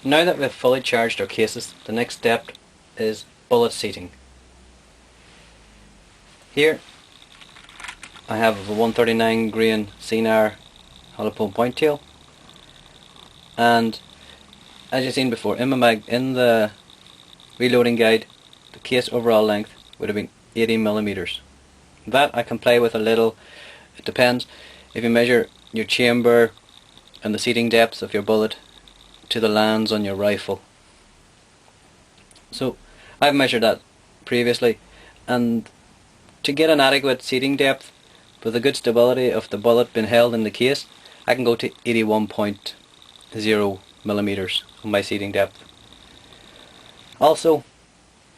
Now that we've fully charged our cases, the next step is bullet seating. Here I have a 139 grain CNR hollow point pointail, and as you've seen before, in the reloading guide, the case overall length would have been 80mm. That I can play with a little. It depends. If you measure your chamber and the seating depth of your bullet to the lands on your rifle. So I've measured that previously, and to get an adequate seating depth with a good stability of the bullet being held in the case, I can go to 81.0mm on my seating depth. Also,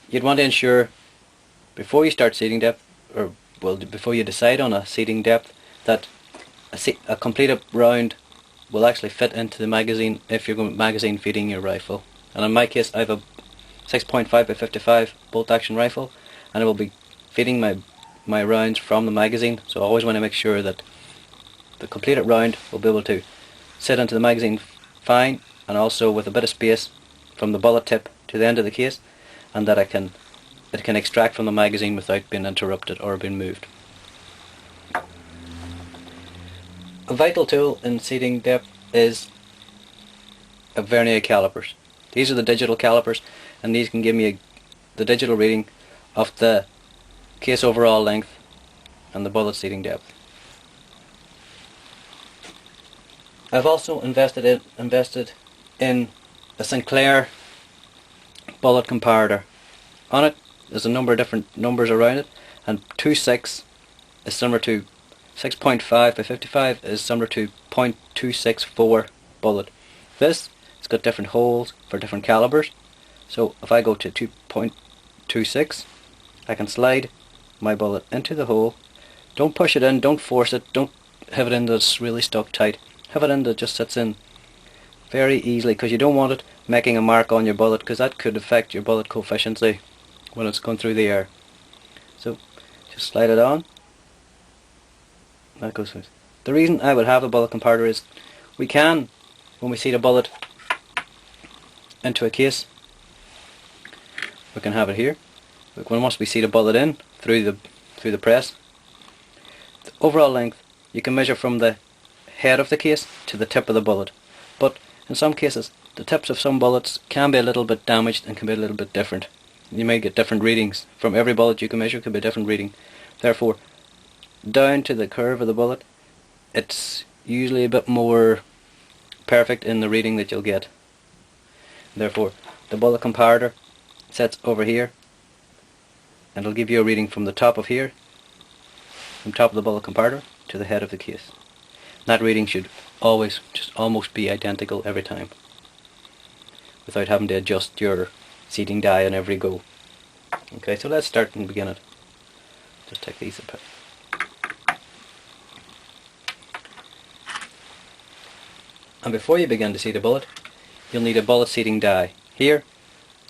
you'd want to ensure before you start seating depth, or well, before you decide on a seating depth, that a completed round will actually fit into the magazine if you're going magazine feeding your rifle. And in my case, I have a 6.5 by 55 bolt action rifle, and I will be feeding my rounds from the magazine, so I always want to make sure that the completed round will be able to sit into the magazine fine, and also with a bit of space from the bullet tip to the end of the case, and that it can extract from the magazine without being interrupted or being moved. A vital tool in seating depth is a vernier calipers. These are the digital calipers, and these can give me the digital reading of the case overall length and the bullet seating depth. I've also invested in a Sinclair bullet comparator. On it there's a number of different numbers around it, and 2.6 is similar to 6.5 by 55 is similar to .264 bullet. This has got different holes for different calibers, so if I go to 2.26, I can slide my bullet into the hole. Don't push it in, don't force it, don't have it in that's really stuck tight. Have it in that just sits in very easily, because you don't want it making a mark on your bullet, because that could affect your bullet coefficiency when it's going through the air. So just slide it on. That goes through. The reason I would have a bullet comparator is we can, when we seat a bullet into a case, we can have it here. Once we seat a bullet in through the press, the overall length you can measure from the head of the case to the tip of the bullet. But in some cases, the tips of some bullets can be a little bit damaged and can be a little bit different. You may get different readings. From every bullet you can measure could be a different reading. Therefore, down to the curve of the bullet, it's usually a bit more perfect in the reading that you'll get. Therefore, the bullet comparator sits over here, and it'll give you a reading from the top of here, from top of the bullet comparator to the head of the case. That reading should always just almost be identical every time, without having to adjust your seating die on every go. Okay, so let's start and begin it. Just take these apart. And before you begin to seat a bullet, you'll need a bullet seating die. Here,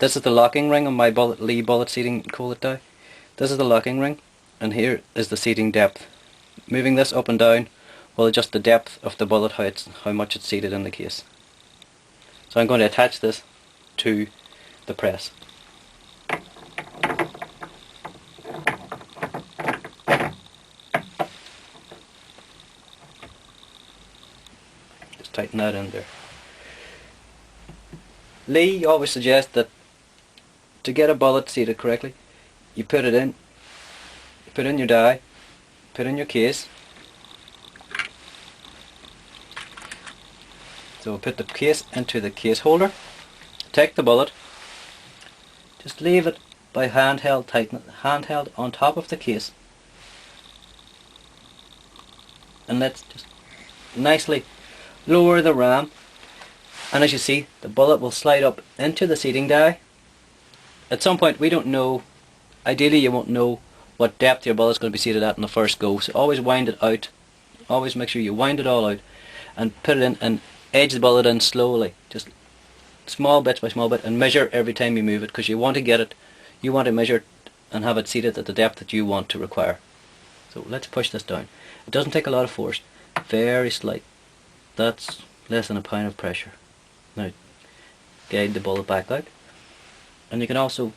this is the locking ring on my Lee bullet seating collet die. This is the locking ring, and here is the seating depth. Moving this up and down will adjust the depth of the bullet, how much it's seated in the case. So I'm going to attach this to the press. Just tighten that in there. Lee always suggests that to get a bullet seated correctly, you put it in, put in your die, put in your case. So we'll put the case into the case holder, take the bullet, just leave it by handheld on top of the case, and let's just nicely lower the ram, and as you see, the bullet will slide up into the seating die. At some point, we don't know, ideally you won't know what depth your bullet's going to be seated at in the first go, so always wind it out, always make sure you wind it all out and put it in and edge the bullet in slowly, just small bits by small bit, and measure every time you move it, because you want to get it, you want to measure it and have it seated at the depth that you want to require. So let's push this down. It doesn't take a lot of force, very slight. That's less than a pound of pressure. Now, guide the bullet back out. And you can also,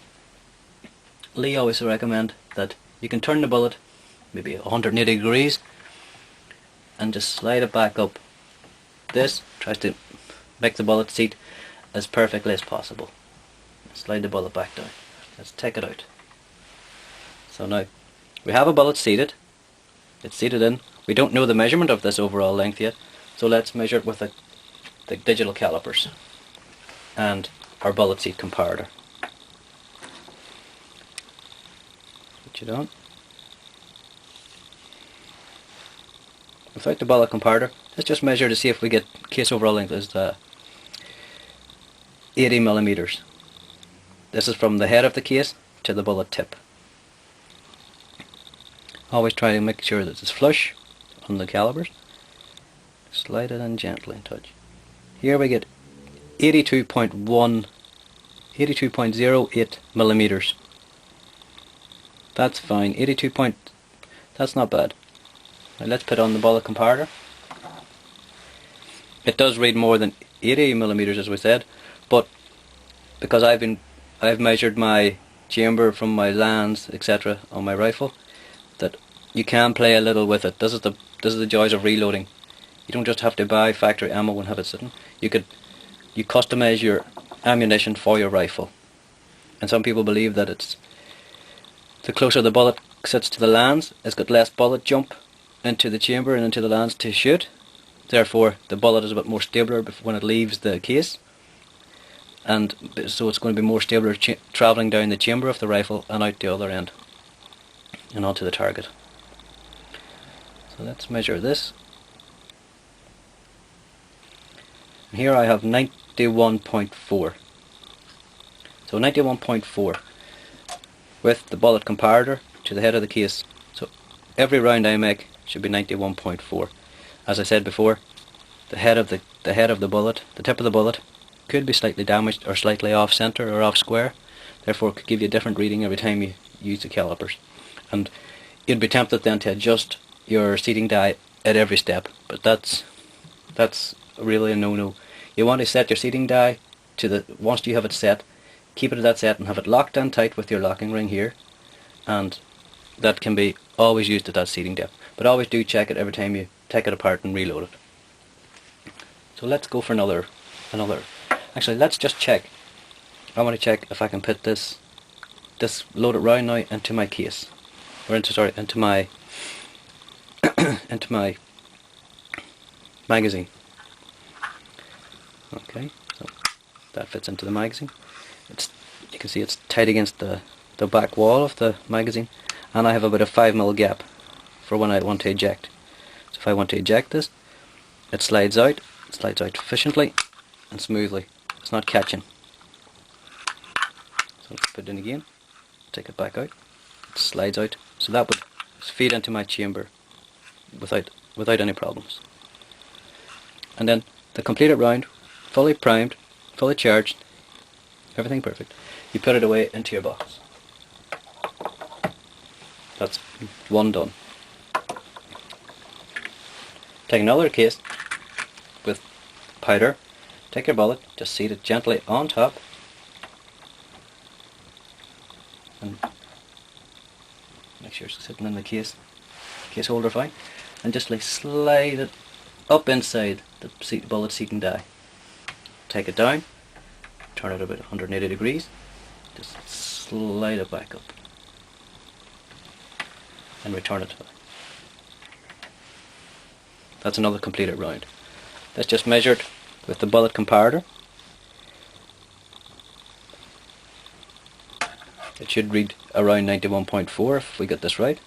Lee always recommend that you can turn the bullet maybe 180 degrees and just slide it back up. This tries to make the bullet seat as perfectly as possible. Slide the bullet back down. Let's take it out. So now we have a bullet seated. It's seated in. We don't know the measurement of this overall length yet, so let's measure it with the digital calipers and our bullet seat comparator. Put it on. Without the bullet comparator, let's just measure to see if we get case overall length is 80 millimeters. This is from the head of the case to the bullet tip. Always try to make sure that it's flush on the calipers. Slide it in gently and touch. Here we get 82.08 millimeters. That's fine. That's not bad. Now let's put on the bullet comparator. It does read more than 80 millimeters, as we said, but because I've measured my chamber from my lands, etc., on my rifle, that you can play a little with it. This is the joys of reloading. You don't just have to buy factory ammo and have it sitting. You customize your ammunition for your rifle. And some people believe that it's the closer the bullet sits to the lands, it's got less bullet jump into the chamber and into the lands to shoot. Therefore, the bullet is a bit more stabler when it leaves the case, and so it's going to be more stabler travelling down the chamber of the rifle and out the other end and onto the target. So let's measure this. Here I have 91.4. So 91.4 with the bullet comparator to the head of the case. So every round I make should be 91.4. As I said before, the head of the bullet, the tip of the bullet, could be slightly damaged or slightly off center or off square. Therefore, it could give you a different reading every time you use the calipers. And you'd be tempted then to adjust your seating die at every step, but that's really a no-no. You want to set your seating die to once you have it set, keep it at that set and have it locked in tight with your locking ring here, and that can be always used at that seating depth. But always do check it every time you take it apart and reload it. So let's go for another. Actually, let's just check. I want to check if I can put this loaded round now into my case, or into my into my magazine. Okay, so that fits into the magazine. You can see it's tight against the back wall of the magazine, and I have about a 5mm gap for when I want to eject. So if I want to eject this, it slides out efficiently and smoothly. It's not catching. So let's put it in again, take it back out, it slides out. So that would feed into my chamber without any problems. And then the completed round, fully primed, fully charged, everything perfect. You put it away into your box. That's one done. Take another case with powder, take your bullet, just seat it gently on top, and make sure it's sitting in the case holder fine, and just like slide it up inside the bullet seating die. Take it down, turn it about 180 degrees, just slide it back up, and return it. That's another completed round. Let's just measure it with the bullet comparator. It should read around 91.4 if we get this right.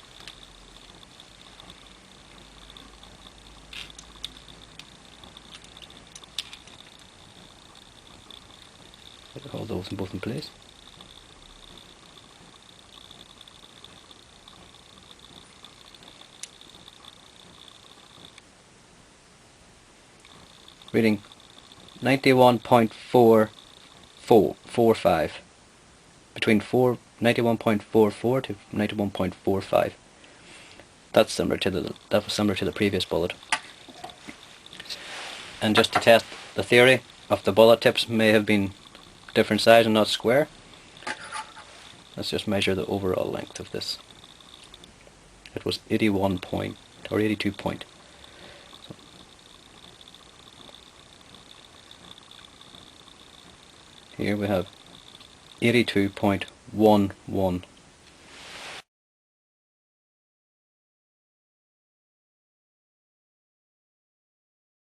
Hold those both in place. Reading 91.45, between 91.44 to 91.45. That was similar to the previous bullet. And just to test the theory of the bullet tips may have been different size and not square. Let's just measure the overall length of this. It was 81 point, or 82 point. So here we have 82.11